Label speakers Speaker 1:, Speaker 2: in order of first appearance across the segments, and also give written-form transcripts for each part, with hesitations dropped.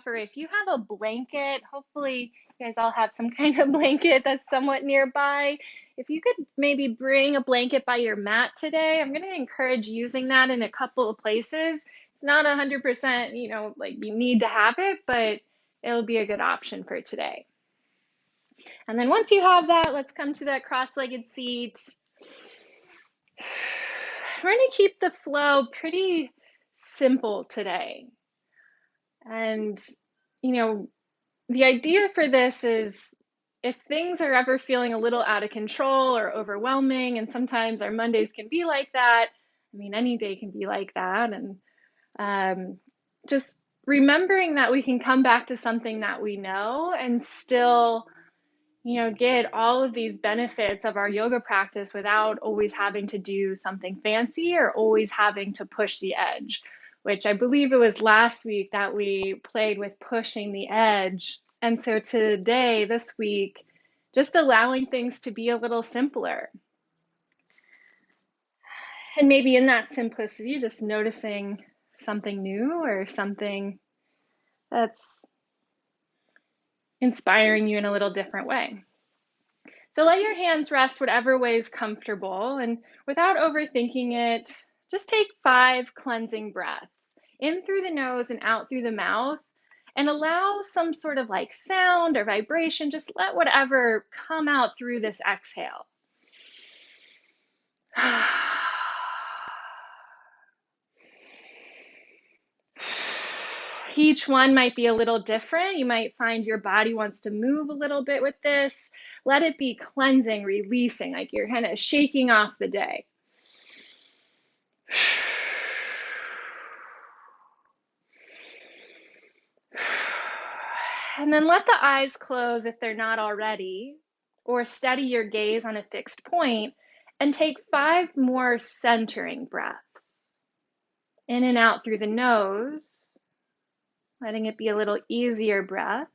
Speaker 1: or if you have a blanket, hopefully you guys all have some kind of blanket that's somewhat nearby. If you could maybe bring a blanket by your mat today, I'm going to encourage using that in a couple of places. It's not 100%, like you need to have it, but it'll be a good option for today. And then once you have that, let's come to that cross-legged seat. We're going to keep the flow pretty simple today. And, the idea for this is if things are ever feeling a little out of control or overwhelming, and sometimes our Mondays can be like that. I mean, any day can be like that. And just remembering that we can come back to something that we know and still get all of these benefits of our yoga practice without always having to do something fancy or always having to push the edge, which I believe it was last week that we played with pushing the edge. And so today, this week, just allowing things to be a little simpler. And maybe in that simplicity, just noticing something new or something that's inspiring you in a little different way. So let your hands rest whatever way is comfortable, and without overthinking it, just take 5 cleansing breaths in through the nose and out through the mouth, and allow some sort of like sound or vibration. Just let whatever come out through this exhale. Each one might be a little different. You might find your body wants to move a little bit with this. Let it be cleansing, releasing, like you're kind of shaking off the day. And then let the eyes close if they're not already, or steady your gaze on a fixed point, and take 5 more centering breaths. In and out through the nose, letting it be a little easier breath.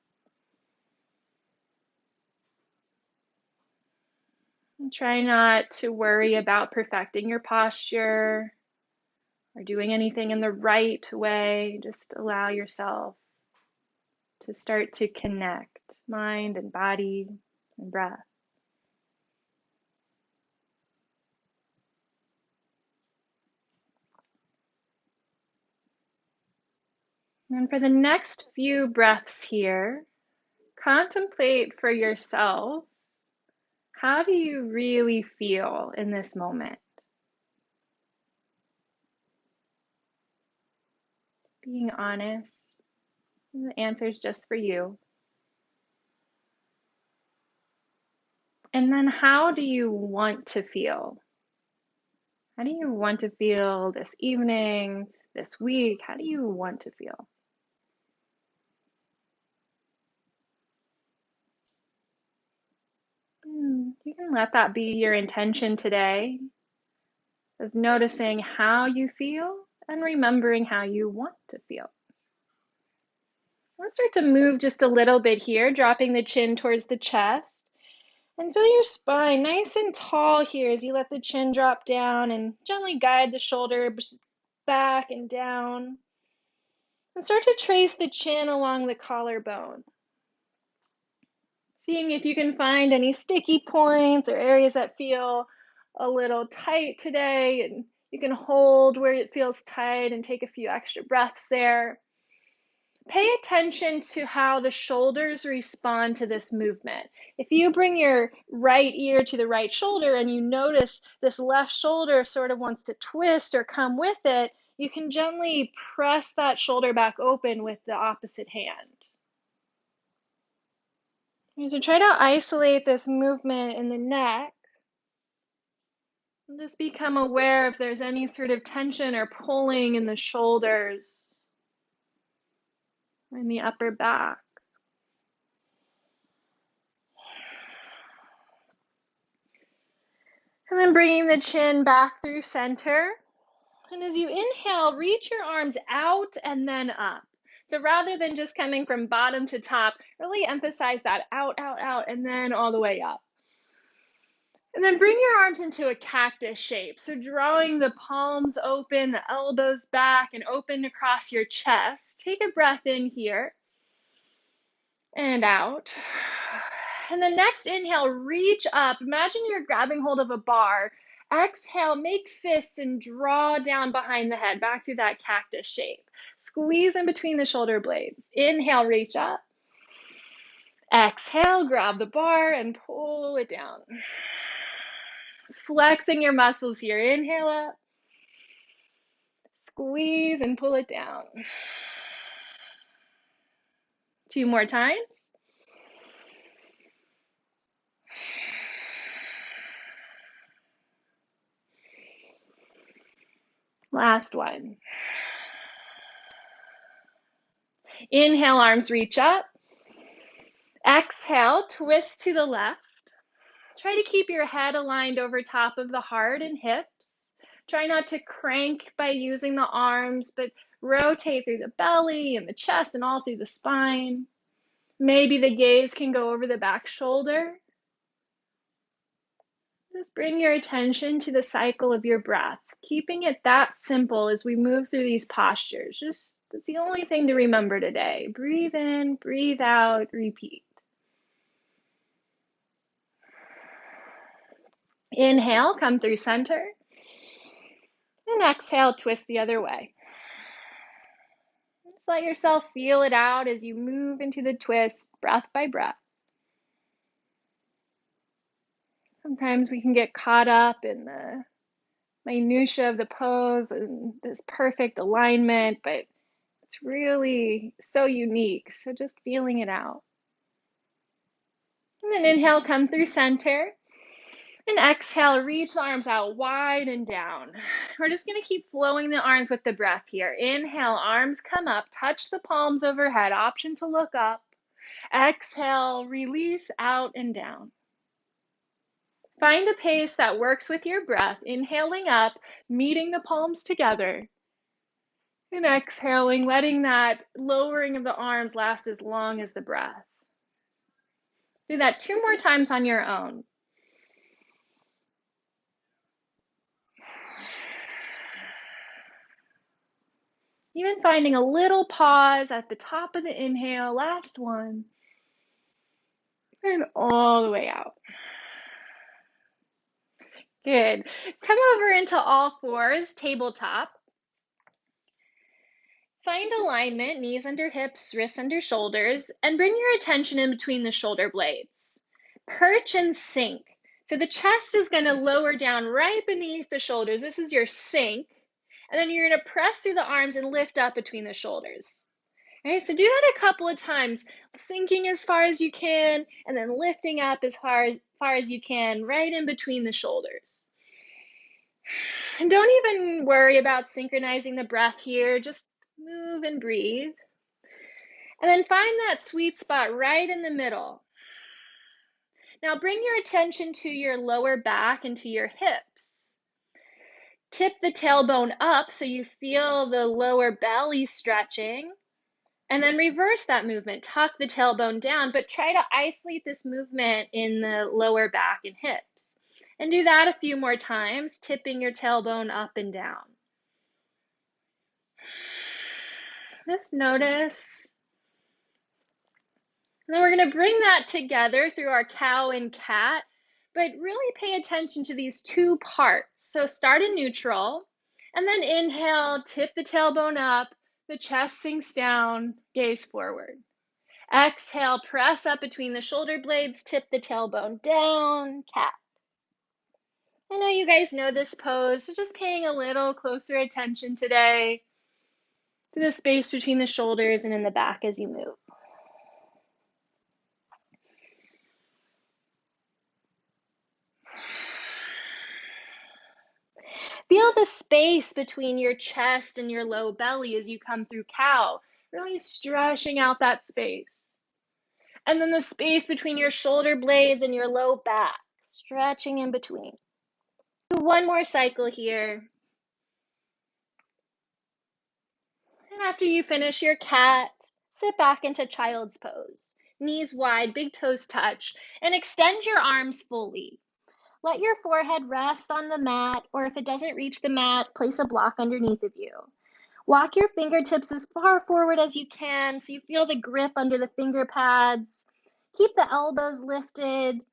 Speaker 1: And try not to worry about perfecting your posture or doing anything in the right way. Just allow yourself to start to connect mind and body and breath. And for the next few breaths here, contemplate for yourself, how do you really feel in this moment? Being honest, the answer is just for you. And then how do you want to feel? How do you want to feel this evening, this week? How do you want to feel? You can let that be your intention today, of noticing how you feel and remembering how you want to feel. Let's start to move just a little bit here, dropping the chin towards the chest. And feel your spine nice and tall here as you let the chin drop down and gently guide the shoulders back and down. And start to trace the chin along the collarbone. Seeing if you can find any sticky points or areas that feel a little tight today, and you can hold where it feels tight and take a few extra breaths there. Pay attention to how the shoulders respond to this movement. If you bring your right ear to the right shoulder and you notice this left shoulder sort of wants to twist or come with it, you can gently press that shoulder back open with the opposite hand. So try to isolate this movement in the neck. And just become aware if there's any sort of tension or pulling in the shoulders or in the upper back. And then bringing the chin back through center. And as you inhale, reach your arms out and then up. So rather than just coming from bottom to top, really emphasize that out, out, out, and then all the way up. And then bring your arms into a cactus shape. So drawing the palms open, the elbows back, and open across your chest. Take a breath in here. and out. And the next inhale, reach up. Imagine you're grabbing hold of a bar. Exhale, make fists and draw down behind the head, back through that cactus shape. Squeeze in between the shoulder blades. Inhale, reach up. Exhale, grab the bar and pull it down. Flexing your muscles here. Inhale up. Squeeze and pull it down. 2 more times. Last one. Inhale, arms reach up. Exhale, twist to the left. Try to keep your head aligned over top of the heart and hips. Try not to crank by using the arms, but rotate through the belly and the chest and all through the spine. Maybe the gaze can go over the back shoulder. Just bring your attention to the cycle of your breath, keeping it that simple as we move through these postures. Just that's the only thing to remember today. Breathe in, breathe out, repeat. Inhale, come through center. And exhale, twist the other way. Just let yourself feel it out as you move into the twist, breath by breath. Sometimes we can get caught up in the minutia of the pose and this perfect alignment, but it's really so unique. So just feeling it out. And then inhale, come through center. And exhale, reach the arms out wide and down. We're just going to keep flowing the arms with the breath here. Inhale, arms come up, touch the palms overhead, option to look up. Exhale, release out and down. Find a pace that works with your breath, inhaling up, meeting the palms together. And exhaling, letting that lowering of the arms last as long as the breath. Do that 2 more times on your own. Even finding a little pause at the top of the inhale, last one. And all the way out. Good. Come over into all fours, tabletop. Find alignment, knees under hips, wrists under shoulders, and bring your attention in between the shoulder blades. Perch and sink. So the chest is going to lower down right beneath the shoulders. This is your sink. And then you're going to press through the arms and lift up between the shoulders. Okay, so do that a couple of times, sinking as far as you can, and then lifting up as far as you can, right in between the shoulders. And don't even worry about synchronizing the breath here, just move and breathe. And then find that sweet spot right in the middle. Now bring your attention to your lower back and to your hips. Tip the tailbone up so you feel the lower belly stretching. And then reverse that movement. Tuck the tailbone down, but try to isolate this movement in the lower back and hips. And do that a few more times, tipping your tailbone up and down. Just notice. And then we're going to bring that together through our cow and cat, but really pay attention to these 2 parts. So start in neutral, and then inhale, tip the tailbone up, the chest sinks down, gaze forward. Exhale, press up between the shoulder blades, tip the tailbone down, cat. I know you guys know this pose, so just paying a little closer attention today to the space between the shoulders and in the back as you move. Feel the space between your chest and your low belly as you come through cow, really stretching out that space. And then the space between your shoulder blades and your low back, stretching in between. Do 1 more cycle here. And after you finish your cat, sit back into child's pose. Knees wide, big toes touch, and extend your arms fully. Let your forehead rest on the mat, or if it doesn't reach the mat, place a block underneath of you.
Speaker 2: Walk your fingertips as far forward as you can so you feel the grip under the finger pads. Keep the elbows lifted.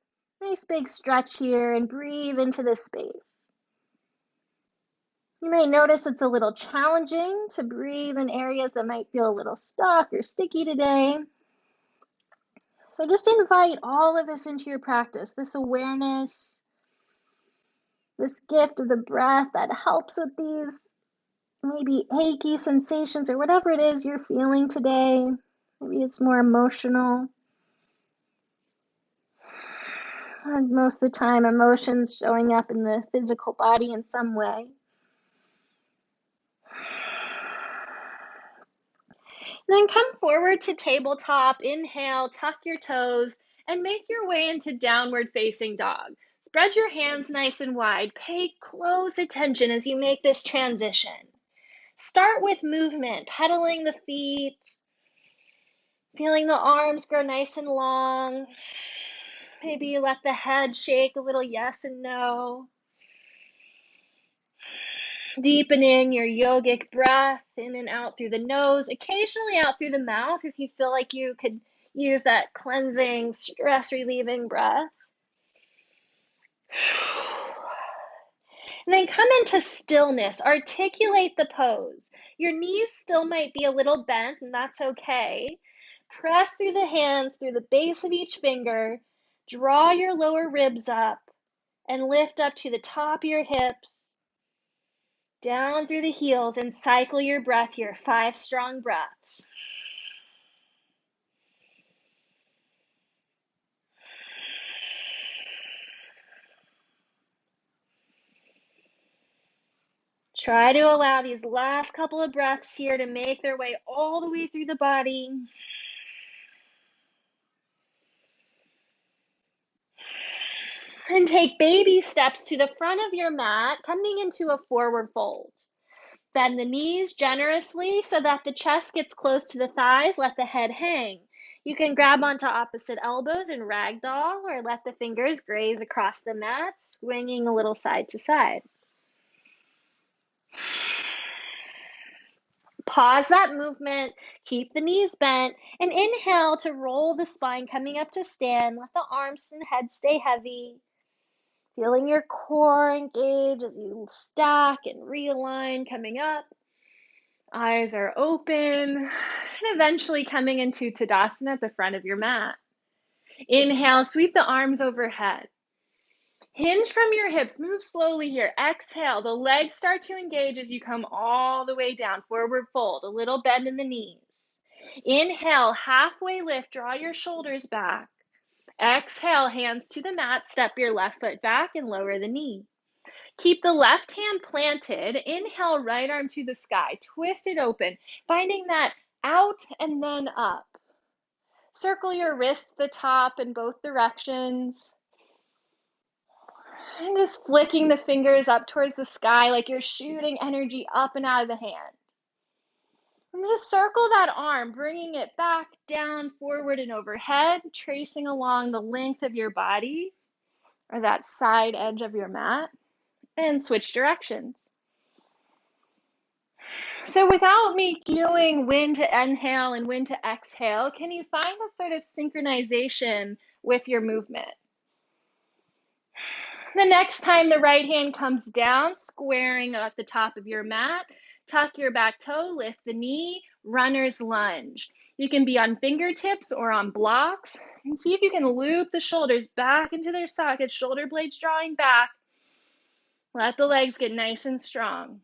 Speaker 2: Nice big stretch here and breathe into this space. You may notice it's a little challenging to breathe in areas that might feel a little stuck or sticky today. So just invite all of this into your practice, this awareness, this gift of the breath that helps with these maybe achy sensations or whatever it is you're feeling today. Maybe it's more emotional. And most of the time, emotions showing up in the physical body in some way. Then come forward to tabletop. Inhale, tuck your toes, and make your way into downward facing dog. Spread your hands nice and wide. Pay close attention as you make this transition. Start with movement, pedaling the feet, feeling the arms grow nice and long. Maybe you let the head shake a little yes and no. Deepening your yogic breath in and out through the nose, occasionally out through the mouth if you feel like you could use that cleansing, stress-relieving breath. And then come into stillness. Articulate the pose. Your knees still might be a little bent, and that's okay. Press through the hands, through the base of each finger. Draw your lower ribs up and lift up to the top of your hips. Down through the heels and cycle your breath here. 5 strong breaths. Try to allow these last couple of breaths here to make their way all the way through the body. And take baby steps to the front of your mat, coming into a forward fold. Bend the knees generously so that the chest gets close to the thighs. Let the head hang. You can grab onto opposite elbows and ragdoll, or let the fingers graze across the mat, swinging a little side to side. Pause that movement, keep the knees bent, and inhale to roll the spine coming up to stand. Let the arms and head stay heavy. Feeling your core engage as you stack and realign, coming up. Eyes are open, and eventually coming into Tadasana at the front of your mat. Inhale, sweep the arms overhead. Hinge from your hips, move slowly here. Exhale, the legs start to engage as you come all the way down. Forward fold, a little bend in the knees. Inhale, halfway lift, draw your shoulders back. Exhale, hands to the mat, step your left foot back and lower the knee. Keep the left hand planted. Inhale, right arm to the sky. Twist it open, finding that out and then up. Circle your wrists to the top in both directions. And just flicking the fingers up towards the sky like you're shooting energy up and out of the hand. And just circle that arm, bringing it back, down, forward, and overhead, tracing along the length of your body or that side edge of your mat, and switch directions. So without me cueing when to inhale and when to exhale, can you find a sort of synchronization with your movement? The next time the right hand comes down, squaring at the top of your mat, tuck your back toe, lift the knee, runner's lunge. You can be on fingertips or on blocks, and see if you can loop the shoulders back into their sockets, shoulder blades drawing back. Let the legs get nice and strong.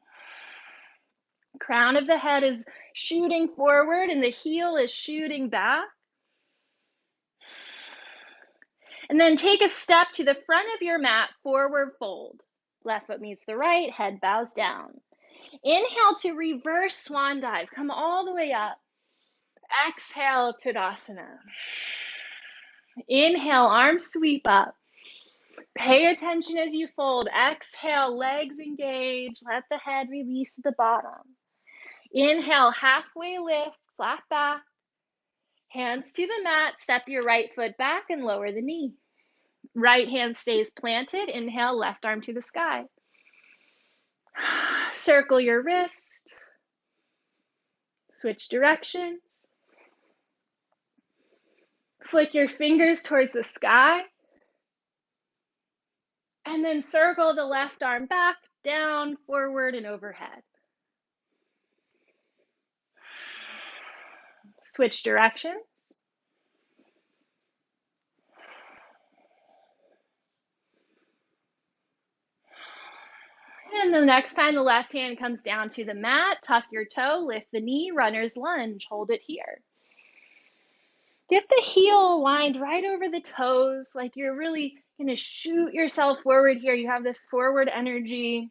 Speaker 2: Crown of the head is shooting forward and the heel is shooting back. And then take a step to the front of your mat, forward fold. Left foot meets the right, head bows down. Inhale to reverse swan dive. Come all the way up. Exhale, Tadasana. Inhale, arms sweep up. Pay attention as you fold. Exhale, legs engage. Let the head release at the bottom. Inhale, halfway lift, flat back. Hands to the mat, step your right foot back and lower the knee. Right hand stays planted. Inhale, left arm to the sky. Circle your wrist.
Speaker 1: Switch directions. Flick your fingers towards the sky. And then circle the left arm back, down, forward, and overhead. Switch directions. And the next time the left hand comes down to the mat, tuck your toe, lift the knee, runner's lunge, hold it here. Get the heel lined right over the toes, like you're really gonna shoot yourself forward here. You have this forward energy.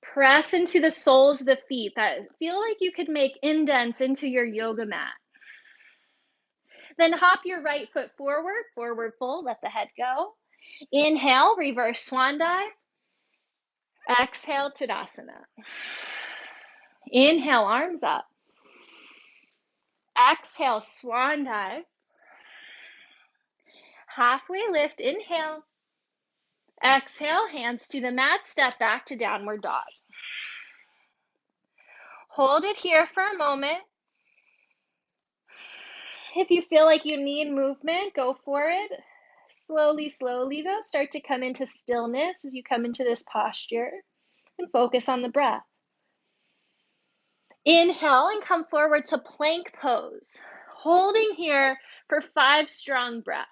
Speaker 1: Press into the soles of the feet that feel like you could make indents into your yoga mat. Then hop your right foot forward, forward fold, let the head go. Inhale, reverse swan dive. Exhale, Tadasana. Inhale, arms up. Exhale, swan dive. Halfway lift, inhale. Exhale, hands to the mat, step back to downward dog. Hold it here for a moment. If you feel like you need movement, go for it. Slowly, slowly though, start to come into stillness as you come into this posture and focus on the breath. Inhale and come forward to plank pose. Holding here for 5 strong breaths.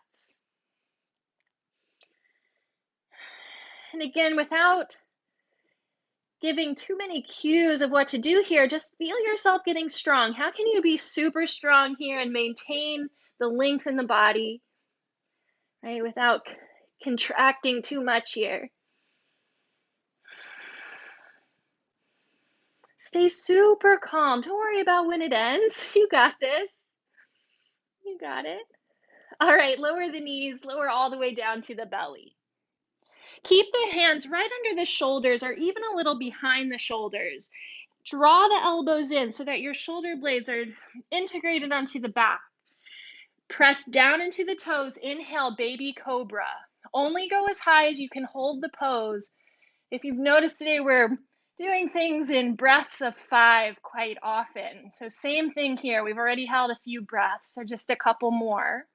Speaker 1: And again, without giving too many cues of what to do here, just feel yourself getting strong. How can you be super strong here and maintain the length in the body, right, without contracting too much here? Stay super calm. Don't worry about when it ends. You got this. You got it. All right, lower the knees, lower all the way down to the belly. Keep the hands right under the shoulders or even a little behind the shoulders. Draw the elbows in so that your shoulder blades are integrated onto the back. Press down into the toes. Inhale, baby cobra. Only go as high as you can hold the pose. If you've noticed today, we're doing things in breaths of 5 quite often. So same thing here. We've already held a few breaths, so just a couple more.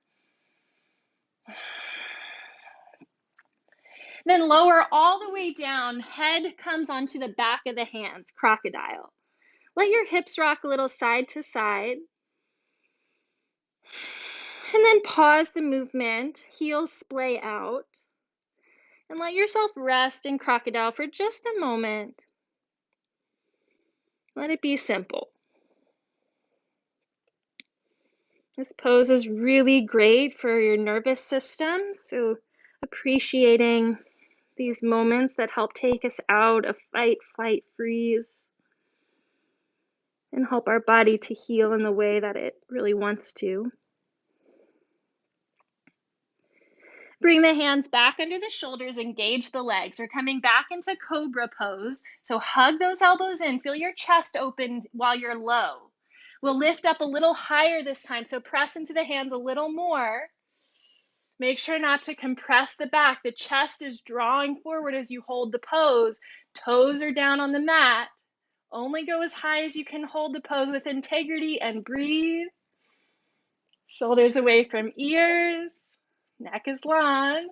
Speaker 1: Then lower all the way down. Head comes onto the back of the hands, crocodile. Let your hips rock a little side to side. And then pause the movement, heels splay out. And let yourself rest in crocodile for just a moment. Let it be simple. This pose is really great for your nervous system, so appreciating these moments that help take us out of fight, flight, freeze, and help our body to heal in the way that it really wants to. Bring the hands back under the shoulders, engage the legs. We're coming back into cobra pose. So hug those elbows in, feel your chest open while you're low. We'll lift up a little higher this time, so press into the hands a little more. Make sure not to compress the back. The chest is drawing forward as you hold the pose. Toes are down on the mat. Only go as high as you can hold the pose with integrity and breathe. Shoulders away from ears. Neck is long.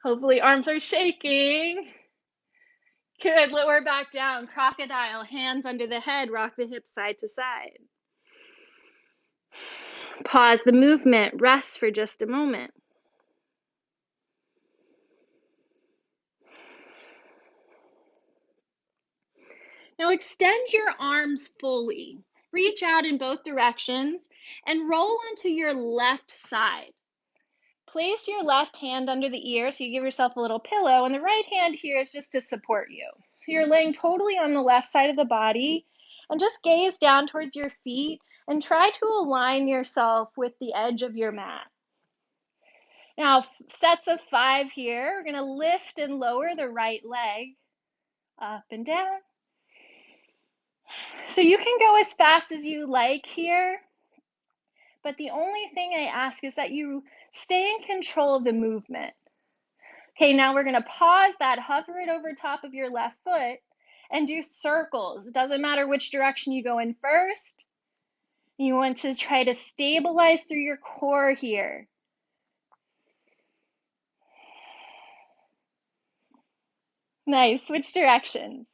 Speaker 1: Hopefully arms are shaking. Good, lower back down. Crocodile, hands under the head, rock the hips side to side. Pause the movement, rest for just a moment. Now extend your arms fully. Reach out in both directions and roll onto your left side. Place your left hand under the ear so you give yourself a little pillow, and the right hand here is just to support you. So you're laying totally on the left side of the body, and just gaze down towards your feet and try to align yourself with the edge of your mat. Now, sets of 5 here. We're going to lift and lower the right leg, up and down. So you can go as fast as you like here, but the only thing I ask is that you stay in control of the movement. Okay, now we're going to pause that, hover it over top of your left foot, and do circles. It doesn't matter which direction you go in first. You want to try to stabilize through your core here. Nice, switch directions.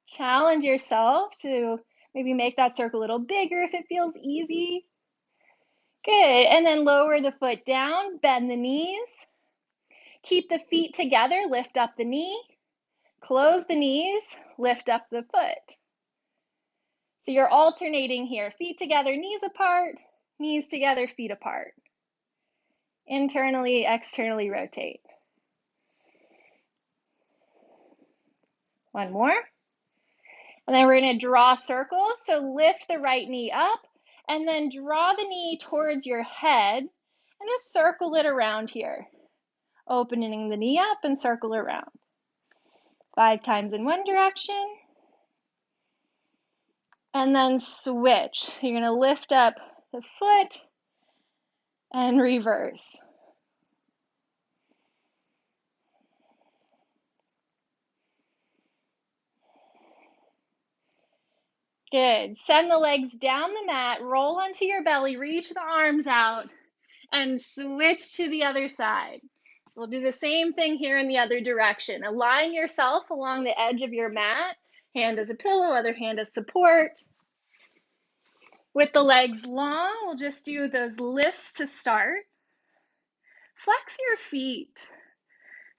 Speaker 1: Challenge yourself to maybe make that circle a little bigger if it feels easy. Good, and then lower the foot down, bend the knees. Keep the feet together, lift up the knee. Close the knees, lift up the foot. So you're alternating here, feet together, knees apart, knees together, feet apart. Internally, externally rotate. One more. And then we're going to draw circles. So lift the right knee up and then draw the knee towards your head and just circle it around here. Opening the knee up and circle around. 5 times in one direction. And then switch. You're going to lift up the foot and reverse. Good. Send the legs down the mat, roll onto your belly, reach the arms out, and switch to the other side. So we'll do the same thing here in the other direction. Align yourself along the edge of your mat, hand as a pillow, other hand as support. With the legs long, we'll just do those lifts to start. Flex your feet.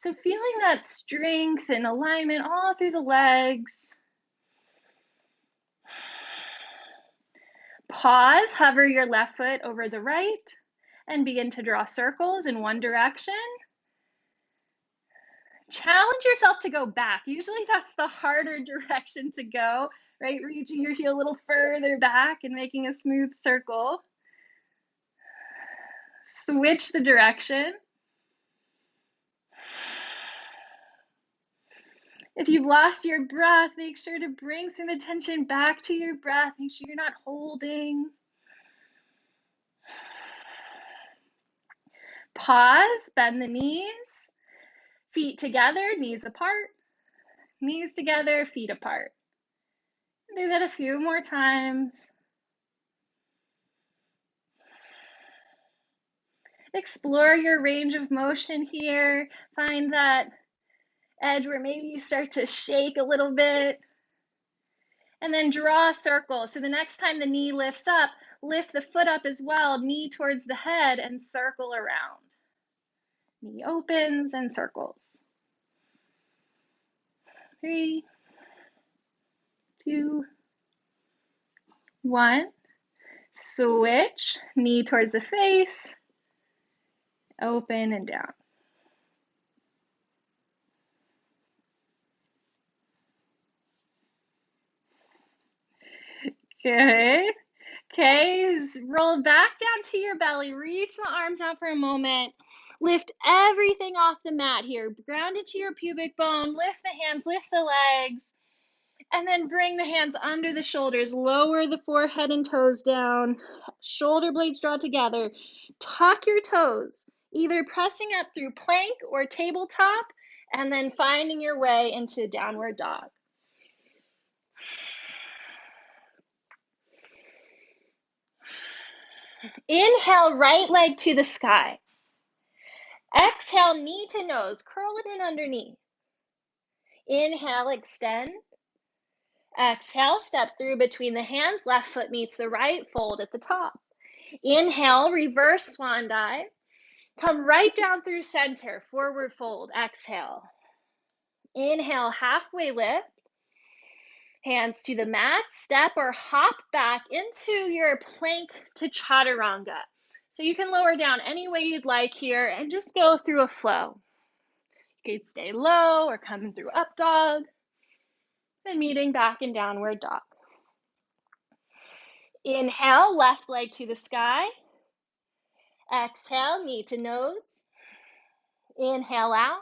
Speaker 1: So feeling that strength and alignment all through the legs. Pause, hover your left foot over the right, and begin to draw circles in one direction. Challenge yourself to go back. Usually that's the harder direction to go, right? Reaching your heel a little further back and making a smooth circle. Switch the direction. If you've lost your breath, make sure to bring some attention back to your breath. Make sure you're not holding. Pause, bend the knees, feet together, knees apart, knees together, feet apart. Do that a few more times. Explore your range of motion here. Find that edge where maybe you start to shake a little bit. And then draw a circle. So the next time the knee lifts up, lift the foot up as well, knee towards the head and circle around. Knee opens and circles. 3, 2, 1. Switch, knee towards the face, open and down. Good. Okay, roll back down to your belly, reach the arms out for a moment. Lift everything off the mat here. Ground it to your pubic bone, lift the hands, lift the legs, and then bring the hands under the shoulders. Lower the forehead and toes down. Shoulder blades draw together. Tuck your toes, either pressing up through plank or tabletop, and then finding your way into downward dog. Inhale, right leg to the sky. Exhale, knee to nose, curl it in underneath. Inhale, extend. Exhale, step through between the hands, left foot meets the right, fold at the top. Inhale, reverse swan dive. Come right down through center, forward fold, exhale. Inhale, halfway lift. Hands to the mat, step or hop back into your plank to chaturanga. So you can lower down any way you'd like here and just go through a flow. You could stay low or come through up dog and meeting back in downward dog. Inhale, left leg to the sky. Exhale, knee to nose. Inhale out.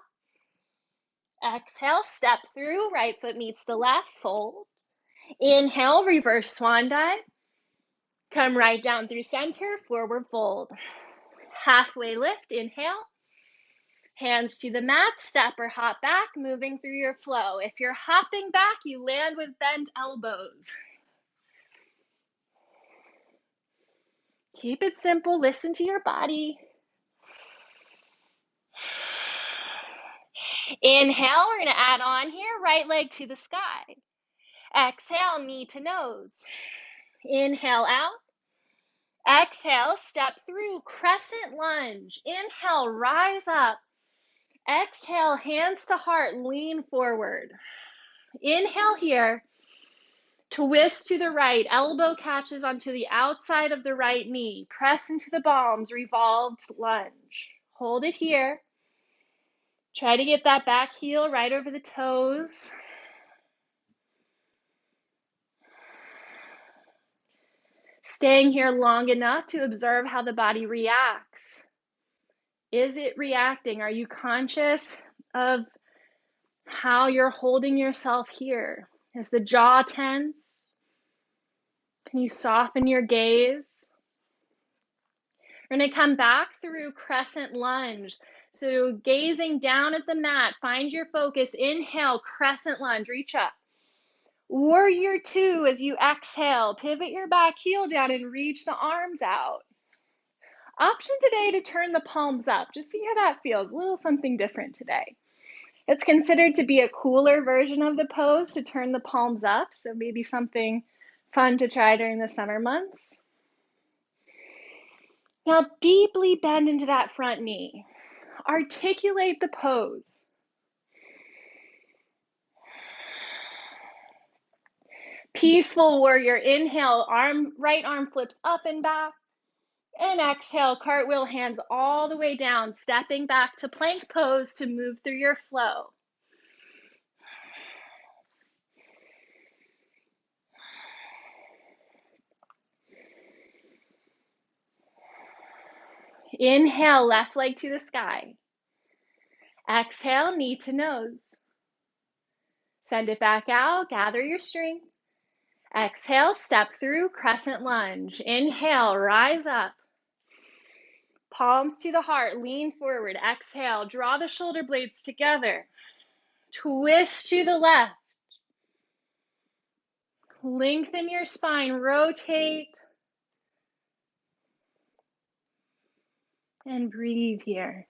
Speaker 1: Exhale, step through, right foot meets the left, fold. Inhale, reverse swan dive. Come right down through center, forward fold. Halfway lift, inhale. Hands to the mat, step or hop back, moving through your flow. If you're hopping back, you land with bent elbows. Keep it simple, listen to your body. Inhale, we're gonna add on here, right leg to the sky. Exhale, knee to nose. Inhale out. Exhale, step through, crescent lunge. Inhale, rise up. Exhale, hands to heart, lean forward. Inhale here. Twist to the right, elbow catches onto the outside of the right knee. Press into the palms, revolved lunge. Hold it here. Try to get that back heel right over the toes. Staying here long enough to observe how the body reacts. Is it reacting? Are you conscious of how you're holding yourself here? Is the jaw tense? Can you soften your gaze? We're going to come back through crescent lunge. So gazing down at the mat, find your focus. Inhale, crescent lunge, reach up. Warrior two, as you exhale, pivot your back heel down and reach the arms out. Option today to turn the palms up. Just see how that feels. A little something different today. It's considered to be a cooler version of the pose to turn the palms up, so maybe something fun to try during the summer months. Now deeply bend into that front knee. Articulate the pose. Peaceful warrior. Inhale, right arm flips up and back. And exhale, cartwheel, hands all the way down, stepping back to plank pose to move through your flow. Inhale, left leg to the sky. Exhale, knee to nose. Send it back out, gather your strength. Exhale, step through, crescent lunge. Inhale, rise up. Palms to the heart, lean forward. Exhale, draw the shoulder blades together. Twist to the left. Lengthen your spine, rotate. And breathe here.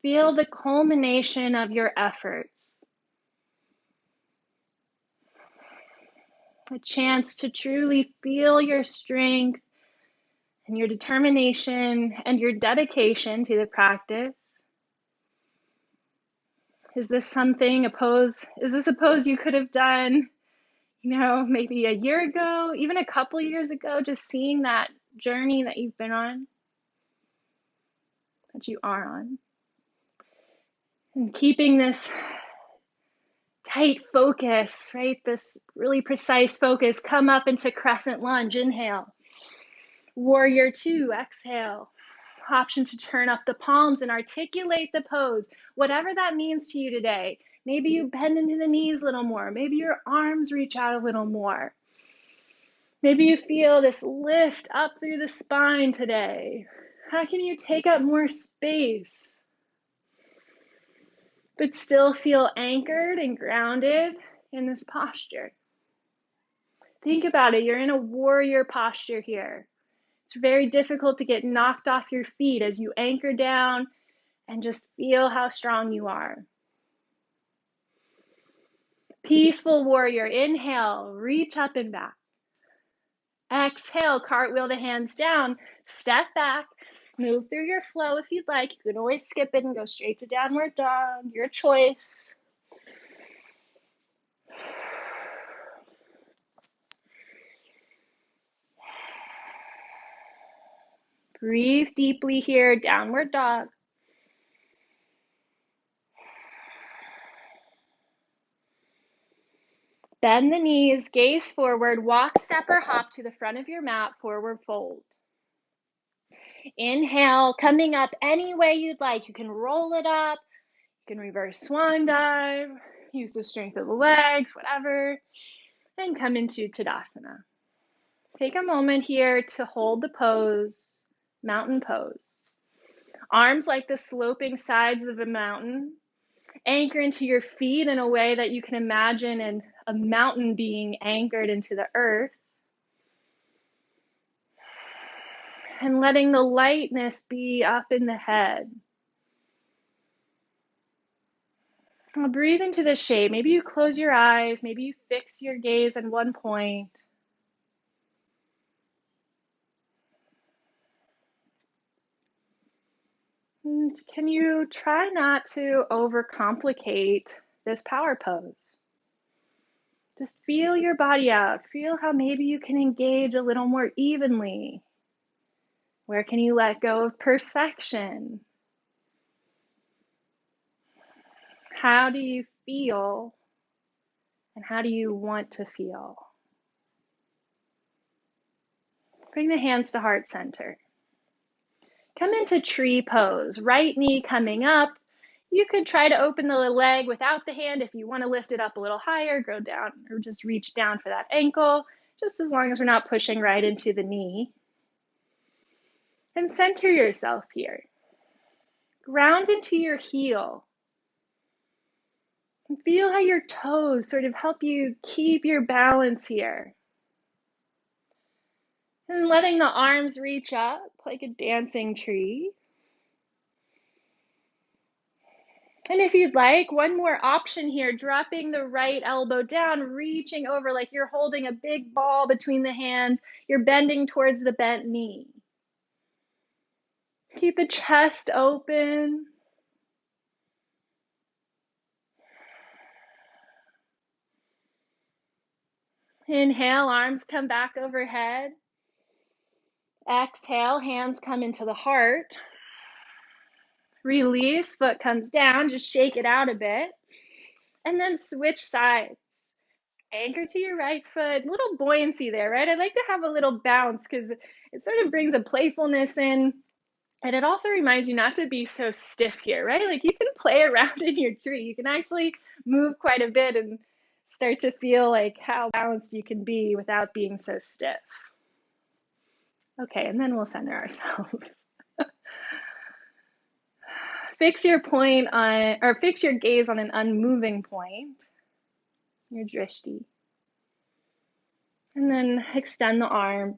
Speaker 1: Feel the culmination of your efforts. A chance to truly feel your strength and your determination and your dedication to the practice. Is this something, is this a pose you could have done, maybe a year ago, even a couple years ago, just seeing that journey that you've been on, that you are on? And keeping this tight focus, right? This really precise focus. Come up into crescent lunge, inhale. Warrior two, exhale. Option to turn up the palms and articulate the pose, whatever that means to you today. Maybe you bend into the knees a little more. Maybe your arms reach out a little more. Maybe you feel this lift up through the spine today. How can you take up more space, but still feel anchored and grounded in this posture? Think about it. You're in a warrior posture here. It's very difficult to get knocked off your feet as you anchor down and just feel how strong you are. Peaceful warrior. Inhale, reach up and back. Exhale, cartwheel the hands down. Step back. Move through your flow if you'd like. You can always skip it and go straight to downward dog. Your choice. Breathe deeply here, downward dog. Bend the knees, gaze forward, walk, step, or hop to the front of your mat, forward fold. Inhale, coming up any way you'd like. You can roll it up, you can reverse swan dive, use the strength of the legs, whatever, and come into Tadasana. Take a moment here to hold the pose, mountain pose. Arms like the sloping sides of a mountain. Anchor into your feet in a way that you can imagine a mountain being anchored into the earth. And letting the lightness be up in the head. Now breathe into this shape. Maybe you close your eyes. Maybe you fix your gaze on one point. And can you try not to overcomplicate this power pose? Just feel your body out. Feel how maybe you can engage a little more evenly. Where can you let go of perfection? How do you feel? And how do you want to feel? Bring the hands to heart center. Come into tree pose, right knee coming up. You could try to open the leg without the hand if you want to lift it up a little higher, go down, or just reach down for that ankle, just as long as we're not pushing right into the knee. And center yourself here. Ground into your heel. And feel how your toes sort of help you keep your balance here. And letting the arms reach up like a dancing tree. And if you'd like, one more option here, dropping the right elbow down, reaching over like you're holding a big ball between the hands. You're bending towards the bent knee. Keep the chest open. Inhale, arms come back overhead. Exhale, hands come into the heart. Release, foot comes down, just shake it out a bit. And then switch sides. Anchor to your right foot, little buoyancy there, right? I like to have a little bounce because it sort of brings a playfulness in. And it also reminds you not to be so stiff here, right? Like you can play around in your tree. You can actually move quite a bit and start to feel like how balanced you can be without being so stiff. Okay, and then we'll center ourselves. Fix your point on, or fix your gaze on an unmoving point, your drishti. And then extend the arms.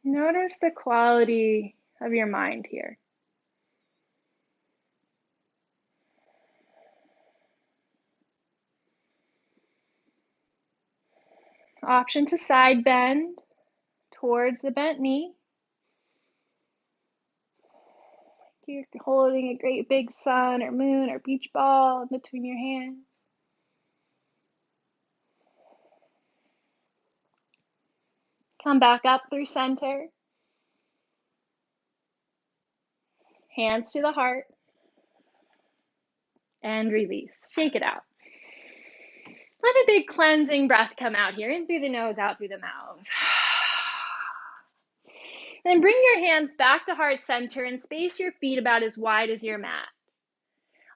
Speaker 1: Notice the quality of your mind here. Option to side bend towards the bent knee. You're holding a great big sun or moon or beach ball in between your hands. Come back up through center. Hands to the heart. And release. Shake it out. Let a big cleansing breath come out here. In through the nose, out through the mouth. Then bring your hands back to heart center and space your feet about as wide as your mat.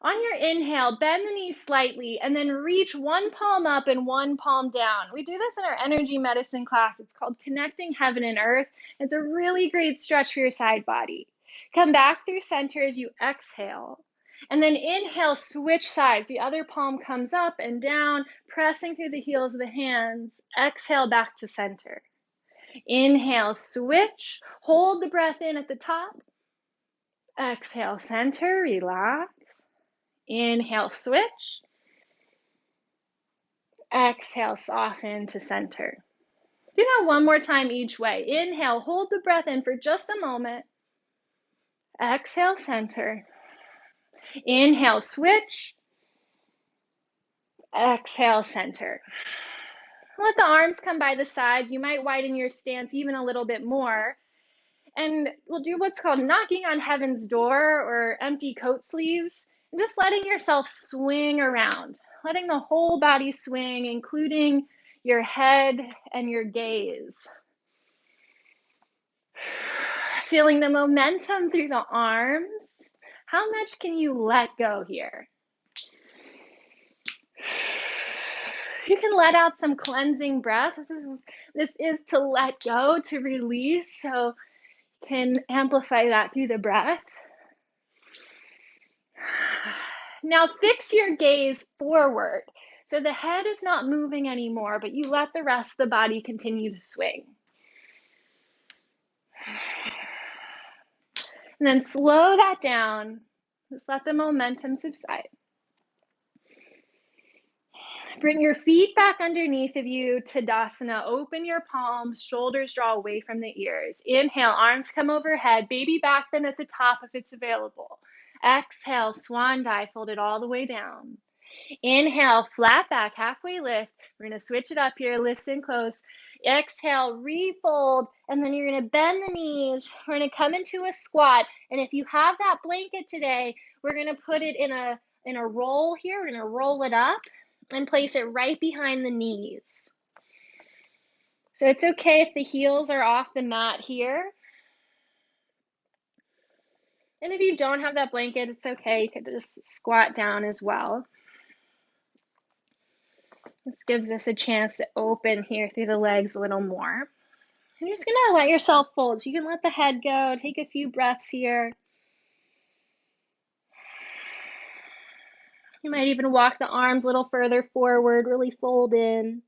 Speaker 1: On your inhale, bend the knees slightly and then reach one palm up and one palm down. We do this in our energy medicine class. It's called Connecting Heaven and Earth. It's a really great stretch for your side body. Come back through center as you exhale. And then inhale, switch sides. The other palm comes up and down, pressing through the heels of the hands. Exhale back to center. Inhale, switch. Hold the breath in at the top. Exhale, center, relax. Inhale, switch. Exhale, soften to center. Do that one more time each way. Inhale, hold the breath in for just a moment. Exhale, center. Inhale, switch. Exhale, center. Let the arms come by the sides. You might widen your stance even a little bit more. And we'll do what's called knocking on heaven's door or empty coat sleeves. And just letting yourself swing around, letting the whole body swing, including your head and your gaze. Feeling the momentum through the arms. How much can you let go here? You can let out some cleansing breath. This is to let go, to release, so you can amplify that through the breath. Now fix your gaze forward. So the head is not moving anymore, but you let the rest of the body continue to swing. And then slow that down. Just let the momentum subside. Bring your feet back underneath of you, Tadasana. Open your palms, shoulders draw away from the ears. Inhale, arms come overhead, baby back bend at the top if it's available. Exhale, swan dive, fold it all the way down. Inhale, flat back, halfway lift. We're going to switch it up here, listen close. Exhale, refold, and then you're going to bend the knees. We're going to come into a squat, and if you have that blanket today, we're going to put it in a roll here. We're going to roll it up and place it right behind the knees. So it's okay if the heels are off the mat here. And if you don't have that blanket, it's okay. You could just squat down as well. This gives us a chance to open here through the legs a little more. You're just going to let yourself fold. So you can let the head go. Take a few breaths here. You might even walk the arms a little further forward, really fold in.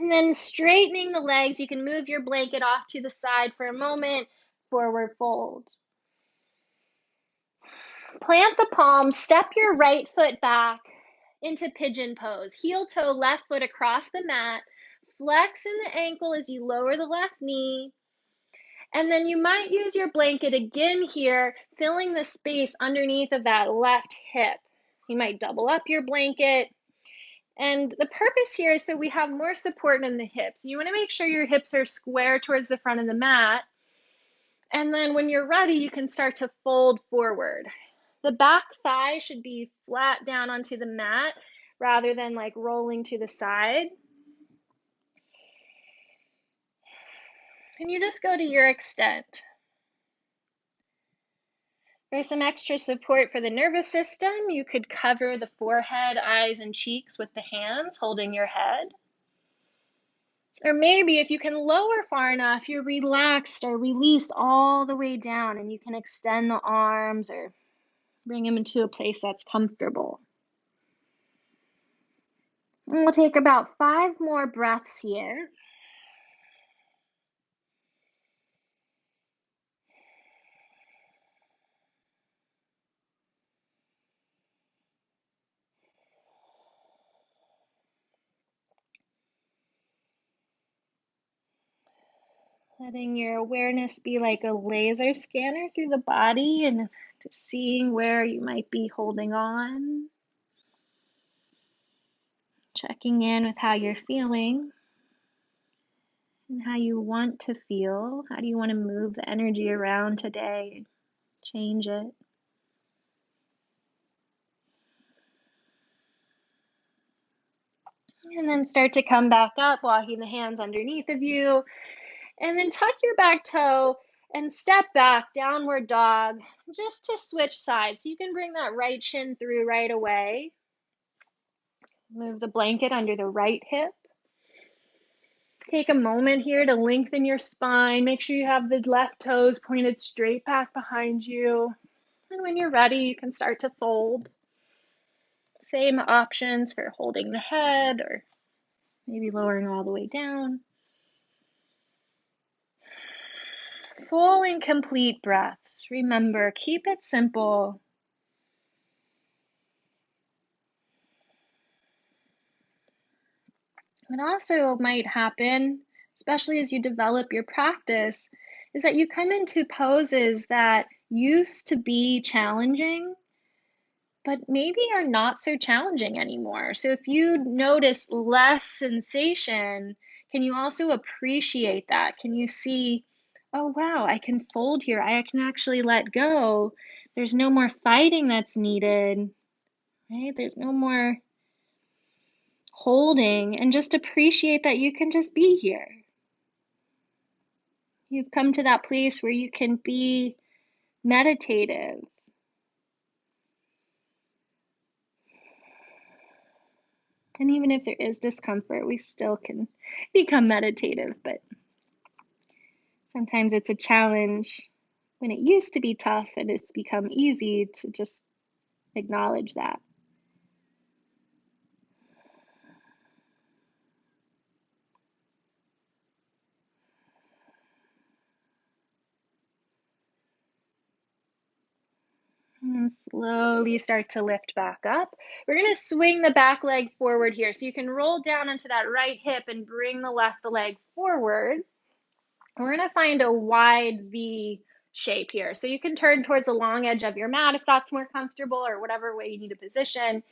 Speaker 1: And then straightening the legs, you can move your blanket off to the side for a moment, forward fold. Plant the palms, step your right foot back into pigeon pose. Heel toe, left foot across the mat. Flex in the ankle as you lower the left knee. And then you might use your blanket again here, filling the space underneath of that left hip. You might double up your blanket. And the purpose here is so we have more support in the hips. You want to make sure your hips are square towards the front of the mat. And then when you're ready, you can start to fold forward. The back thigh should be flat down onto the mat rather than like rolling to the side. And you just go to your extent. For some extra support for the nervous system, you could cover the forehead, eyes, and cheeks with the hands holding your head. Or maybe if you can lower far enough, you're relaxed or released all the way down and you can extend the arms or bring them into a place that's comfortable. And we'll take about 5 more breaths here. Letting your awareness be like a laser scanner through the body and just seeing where you might be holding on. Checking in with how you're feeling and how you want to feel. How do you want to move the energy around today? Change it. And then start to come back up, walking the hands underneath of you. And then tuck your back toe and step back, downward dog, just to switch sides. So you can bring that right shin through right away. Move the blanket under the right hip. Take a moment here to lengthen your spine. Make sure you have the left toes pointed straight back behind you. And when you're ready, you can start to fold. Same options for holding the head or maybe lowering all the way down. Full and complete breaths. Remember, keep it simple. What also might happen, especially as you develop your practice, is that you come into poses that used to be challenging, but maybe are not so challenging anymore. So if you notice less sensation, can you also appreciate that? Can you see, oh wow, I can fold here. I can actually let go. There's no more fighting that's needed, right? There's no more holding, and just appreciate that you can just be here.
Speaker 2: You've come to that place where you can be meditative. And even if there is discomfort, we still can become meditative, but sometimes it's a challenge when it used to be tough and it's become easy to just acknowledge that. And slowly start to lift back up. We're going to swing the back leg forward here. So you can roll down onto that right hip and bring the left leg forward. We're going to find a wide V shape here. So you can turn towards the long edge of your mat if that's more comfortable, or whatever way you need to position.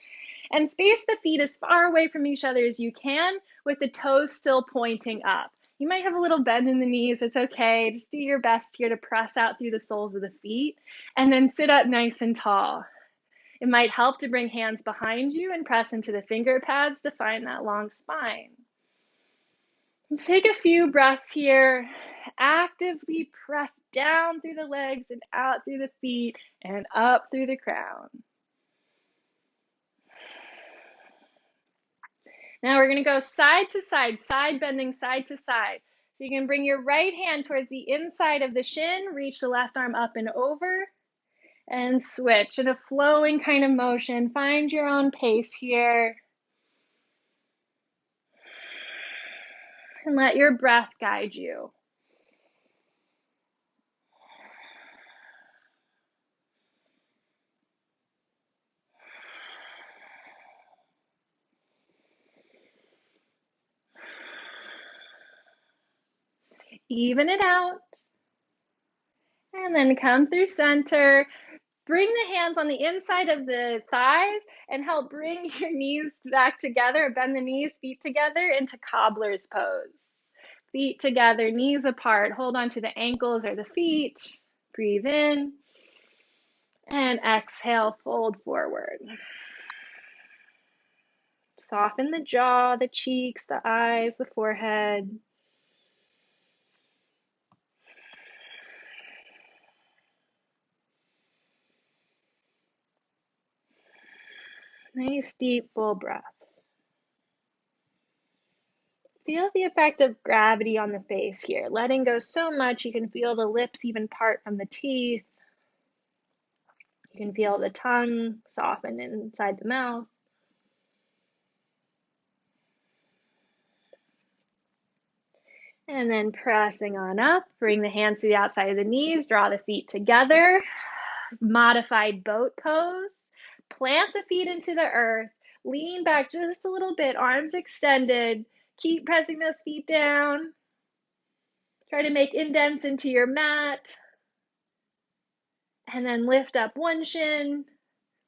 Speaker 2: And space the feet as far away from each other as you can, with the toes still pointing up. You might have a little bend in the knees. It's okay. Just do your best here to press out through the soles of the feet, and then sit up nice and tall. It might help to bring hands behind you and press into the finger pads to find that long spine. And take a few breaths here. Actively press down through the legs and out through the feet and up through the crown. Now we're going to go side to side, side bending side to side. So you can bring your right hand towards the inside of the shin, reach the left arm up and over, and switch in a flowing kind of motion. Find your own pace here. And let your breath guide you. Even it out. And then come through center. Bring the hands on the inside of the thighs and help bring your knees back together. Bend the knees, feet together into cobbler's pose. Feet together, knees apart. Hold on to the ankles or the feet. Breathe in. And exhale, fold forward. Soften the jaw, the cheeks, the eyes, the forehead. Nice, deep, full breaths. Feel the effect of gravity on the face here. Letting go so much, you can feel the lips even part from the teeth. You can feel the tongue soften inside the mouth. And then pressing on up, bring the hands to the outside of the knees, draw the feet together. Modified boat pose. Plant the feet into the earth. Lean back just a little bit, arms extended. Keep pressing those feet down. Try to make indents into your mat. And then lift up one shin,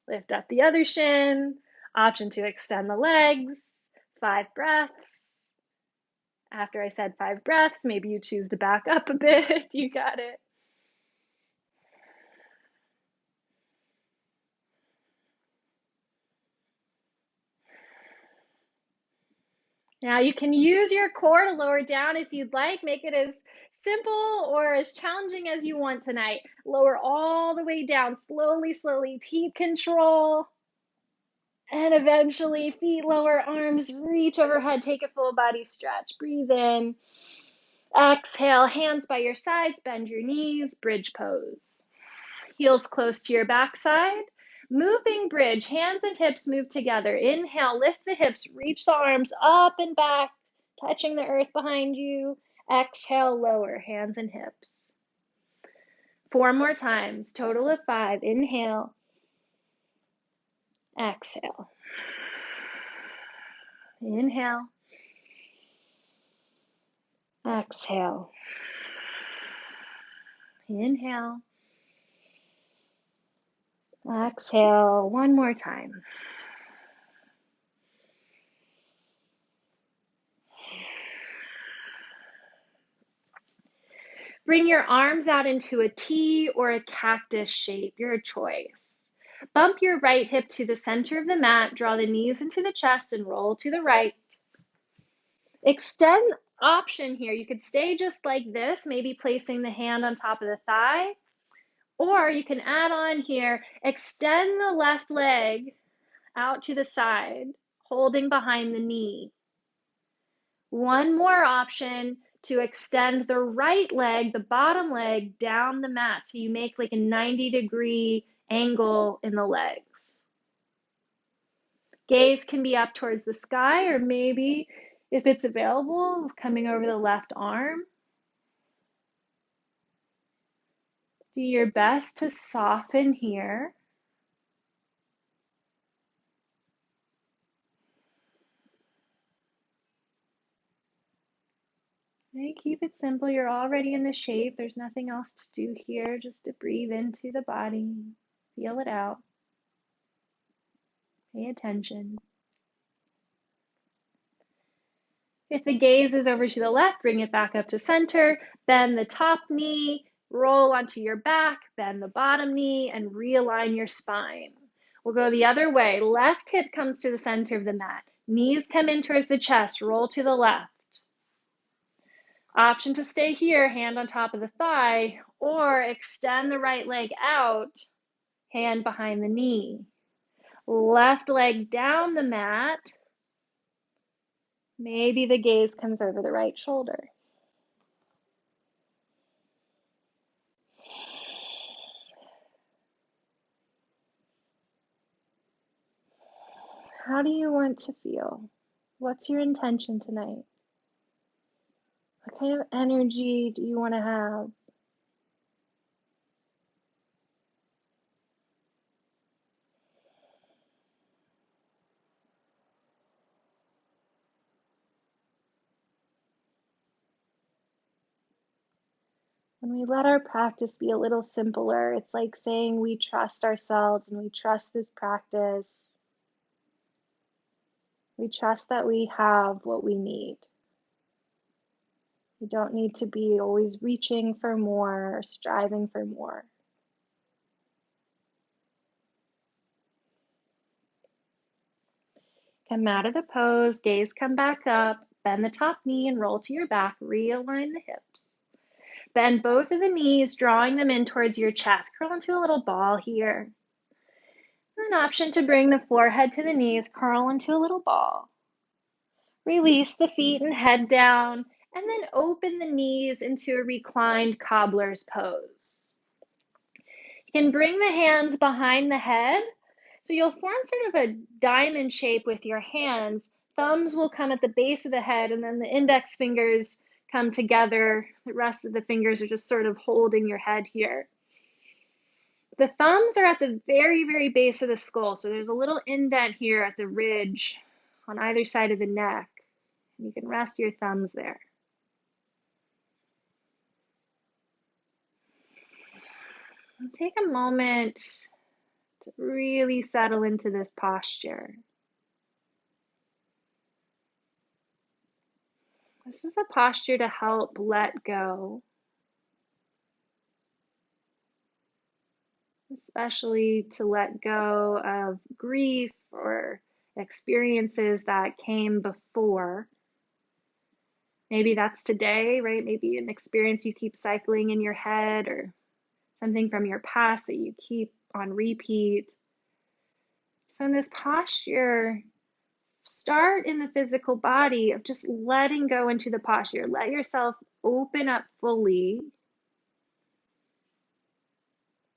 Speaker 2: lift up the other shin. Option to extend the legs. 5 breaths. After I said 5 breaths, maybe you choose to back up a bit. You got it. Now you can use your core to lower down if you'd like. Make it as simple or as challenging as you want tonight. Lower all the way down, slowly, slowly. Keep control. And eventually, feet lower, arms reach overhead. Take a full body stretch. Breathe in. Exhale, hands by your sides. Bend your knees, bridge pose. Heels close to your backside. Moving bridge, hands and hips move together. Inhale, lift the hips, reach the arms up and back, touching the earth behind you. Exhale, lower, hands and hips. 4 more times, total of 5. Inhale, exhale. Inhale, exhale. Inhale, exhale. 1 more time. Bring your arms out into a T or a cactus shape, your choice. Bump your right hip to the center of the mat, draw the knees into the chest and roll to the right. Extend
Speaker 1: option here. You could stay just like this, maybe placing the hand on top of the thigh, or you can add on here, extend the left leg out to the side, holding behind the knee. One more option to extend the right leg, the bottom leg, down the mat. So you make like a 90-degree angle in the legs. Gaze can be up towards the sky, or maybe if it's available, coming over the left arm. Do your best to soften here. Okay, keep it simple. You're already in the shape. There's nothing else to do here, just to breathe into the body, feel it out. Pay attention. If the gaze is over to the left, bring it back up to center. Bend the top knee, roll onto your back, bend the bottom knee, and realign your spine. We'll go the other way. Left hip comes to the center of the mat. Knees come in towards the chest, roll to the left. Option to stay here, hand on top of the thigh, or extend the right leg out, hand behind the knee. Left leg down the mat. Maybe the gaze comes over the right shoulder. How do you want to feel? What's your intention tonight? What kind of energy do you want to have? When we let our practice be a little simpler, it's like saying we trust ourselves and we trust this practice. We trust that we have what we need. We don't need to be always reaching for more or striving for more. Come out of the pose, gaze come back up, bend the top knee and roll to your back, realign the hips. Bend both of the knees, drawing them in towards your chest. Curl into a little ball here. An option to bring the forehead to the knees, curl into a little ball. Release the feet and head down, and then open the knees into a reclined cobbler's pose. You can bring the hands behind the head, so you'll form sort of a diamond shape with your hands. Thumbs will come at the base of the head, and then the index fingers come together. The rest of the fingers are just sort of holding your head here. The thumbs are at the very, very base of the skull, so there's a little indent here at the ridge on either side of the neck. You can rest your thumbs there. Take a moment to really settle into this posture. This is a posture to help let go, especially to let go of grief or experiences that came before. Maybe that's today, right? Maybe an experience you keep cycling in your head, or something from your past that you keep on repeat. So in this posture, start in the physical body of just letting go into the posture. Let yourself open up fully.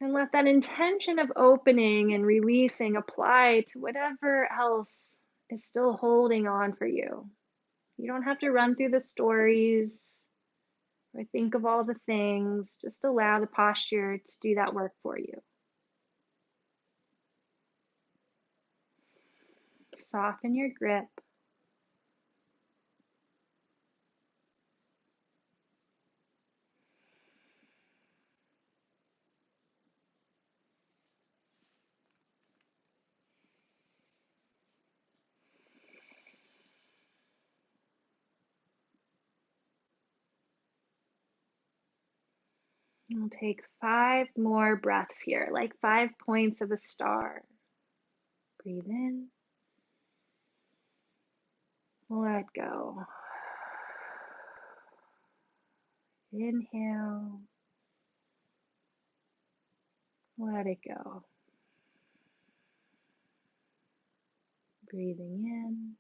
Speaker 1: And let that intention of opening and releasing apply to whatever else is still holding on for you. You don't have to run through the stories or think of all the things. Just allow the posture to do that work for you. Soften your grip. We'll take 5 more breaths here, like 5 points of a star. Breathe in. Let go. Inhale, let it go. Breathing in,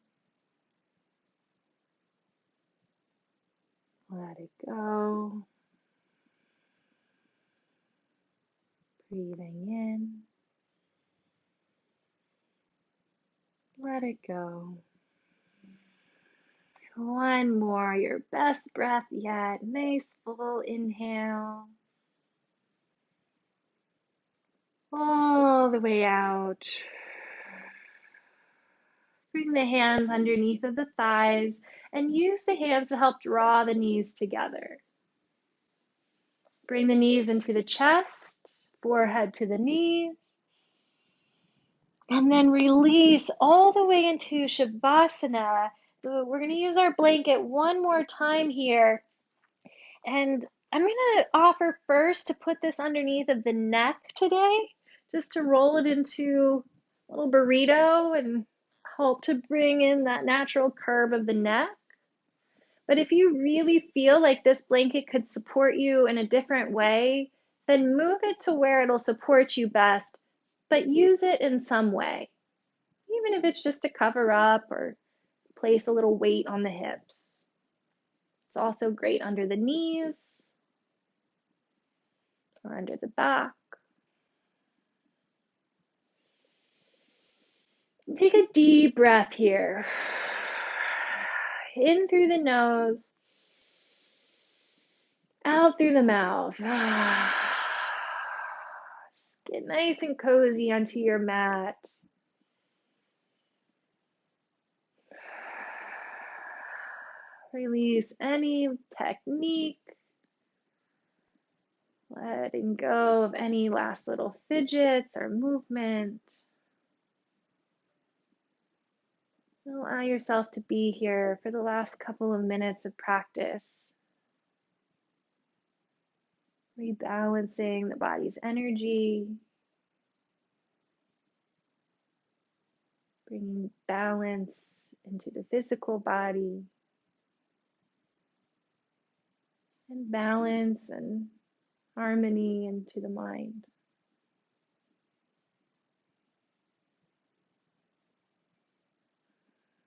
Speaker 1: let it go. Breathing in, let it go. One more, your best breath yet. Nice full inhale. All the way out. Bring the hands underneath of the thighs and use the hands to help draw the knees together. Bring the knees into the chest, forehead to the knees. And then release all the way into Shavasana. We're going to use our blanket one more time here. And I'm going to offer first to put this underneath of the neck today, just to roll it into a little burrito and help to bring in that natural curve of the neck. But if you really feel like this blanket could support you in a different way, then move it to where it'll support you best, but use it in some way, even if it's just to cover up or place a little weight on the hips. It's also great under the knees or under the back. Take a deep breath here. In through the nose, out through the mouth. Get nice and cozy onto your mat. Release any technique. Letting go of any last little fidgets or movement. Allow yourself to be here for the last couple of minutes of practice. Rebalancing the body's energy. Bringing balance into the physical body. And balance and harmony into the mind.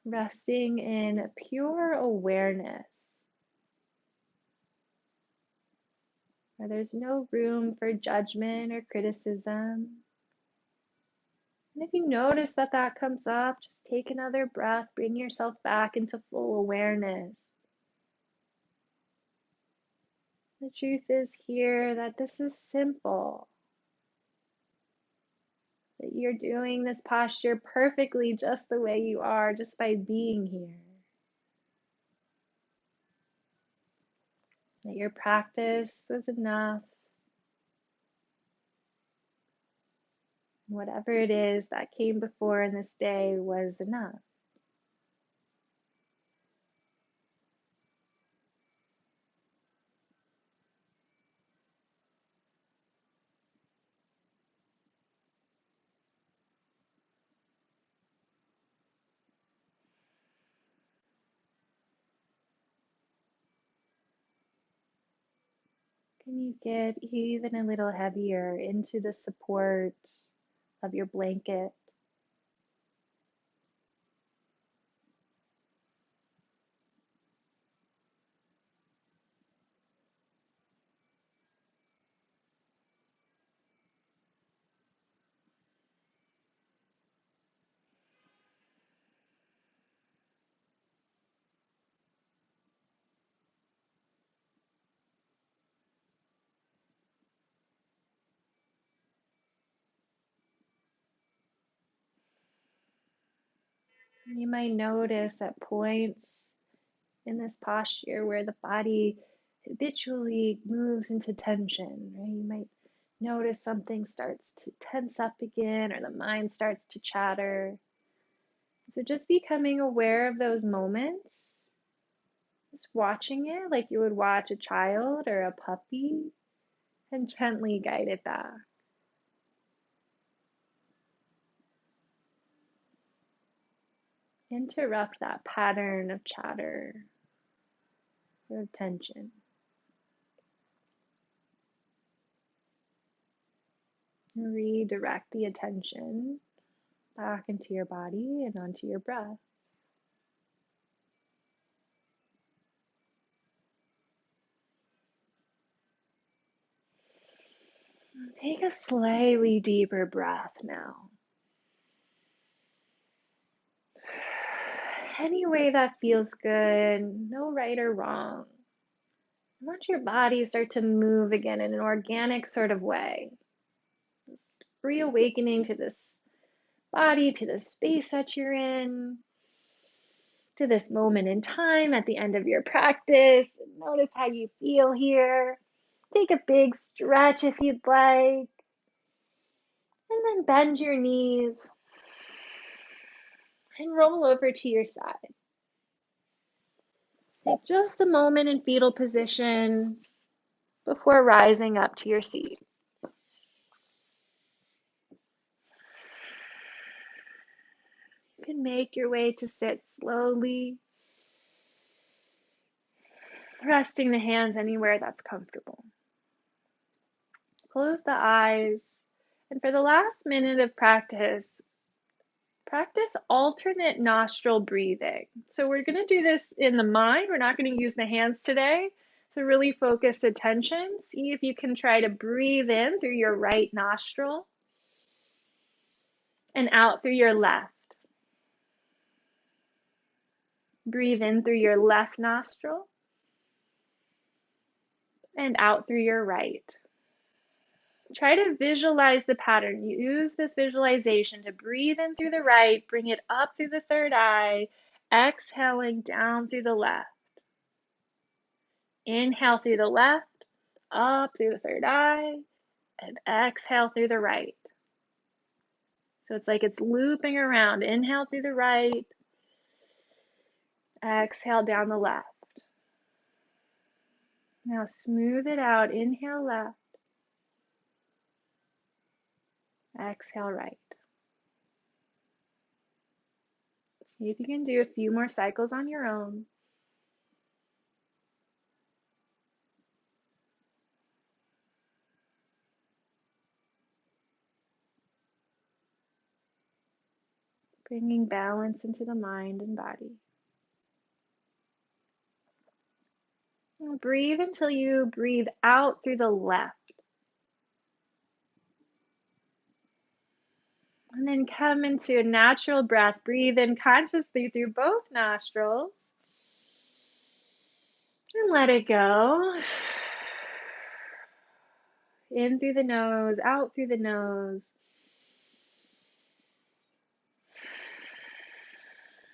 Speaker 1: Resting in pure awareness, where there's no room for judgment or criticism. And if you notice that that comes up, just take another breath, bring yourself back into full awareness. The truth is here that this is simple, that you're doing this posture perfectly just the way you are, just by being here. That your practice was enough. Whatever it is that came before in this day was enough. Can you get even a little heavier into the support of your blanket? You might notice at points in this posture where the body habitually moves into tension, right? You might notice something starts to tense up again or the mind starts to chatter. So just becoming aware of those moments, just watching it like you would watch a child or a puppy, and gently guide it back. Interrupt that pattern of chatter or of tension. Redirect the attention back into your body and onto your breath. Take a slightly deeper breath now. Any way that feels good, no right or wrong. Let your body start to move again in an organic sort of way. Just reawakening to this body, to the space that you're in, to this moment in time at the end of your practice. Notice how you feel here. Take a big stretch if you'd like. And then bend your knees and roll over to your side. Take just a moment in fetal position before rising up to your seat. You can make your way to sit slowly, resting the hands anywhere that's comfortable. Close the eyes, and for the last minute of practice, practice alternate nostril breathing. So we're going to do this in the mind. We're not going to use the hands today. So really focused attention. See if you can try to breathe in through your right nostril and out through your left. Breathe in through your left nostril and out through your right. Try to visualize the pattern. Use this visualization to breathe in through the right, bring it up through the third eye, exhaling down through the left. Inhale through the left, up through the third eye, and exhale through the right. So it's like it's looping around. Inhale through the right, exhale down the left. Now smooth it out. Inhale left, exhale right. See if you can do a few more cycles on your own. Bringing balance into the mind and body. Now breathe until you breathe out through the left. And then come into a natural breath. Breathe in consciously through both nostrils. And let it go. In through the nose, out through the nose.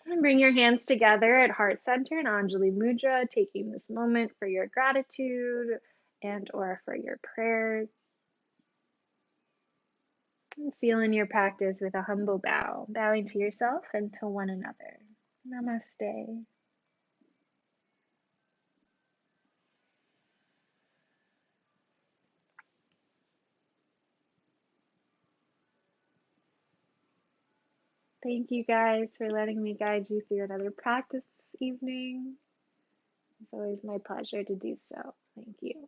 Speaker 1: And bring your hands together at heart center in Anjali Mudra, taking this moment for your gratitude and or for your prayers. And seal in your practice with a humble bow, bowing to yourself and to one another. Namaste. Thank you guys for letting me guide you through another practice this evening. It's always my pleasure to do so. Thank you.